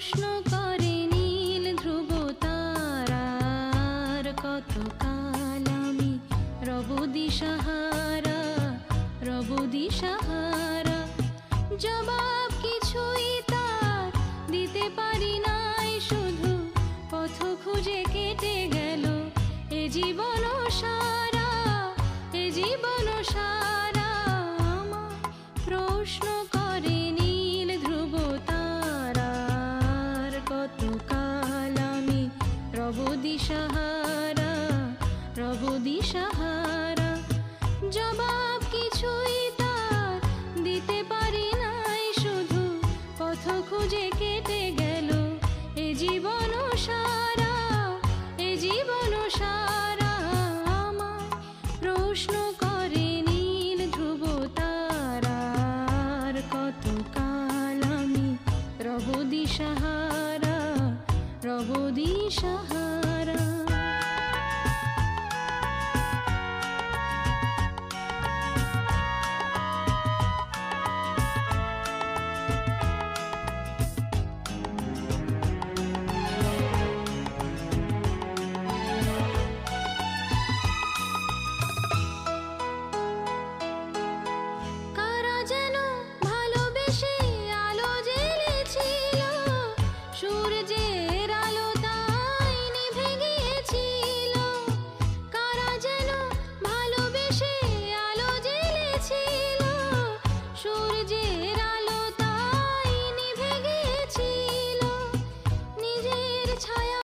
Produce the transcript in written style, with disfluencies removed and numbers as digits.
প্রশ্ন করে নীল ধ্রুব তারার, কতকাল আমি রব দিশাহারা, রব দিশাহারা। জবাব কিছুই তার দিতে পারি নাই, শুধু পথ খুঁজে কেটে গেল এ জীবন সারা, এ জীবন সারা। আমার প্রশ্ন করে নীল ধ্রুব তারার, কতকাল আমি রব দিশাহারা, রব দিশাহারা। জবাব কিছুই তার দিতে পারি নাই, শুধু পথ খুঁজে কেটে গেল এ জীবন সারা, এ জীবন সারা। আমার প্রশ্ন করে নীল ধ্রুব তারার, কতকাল আমি রব দিশাহারা, রব দিশাহারা।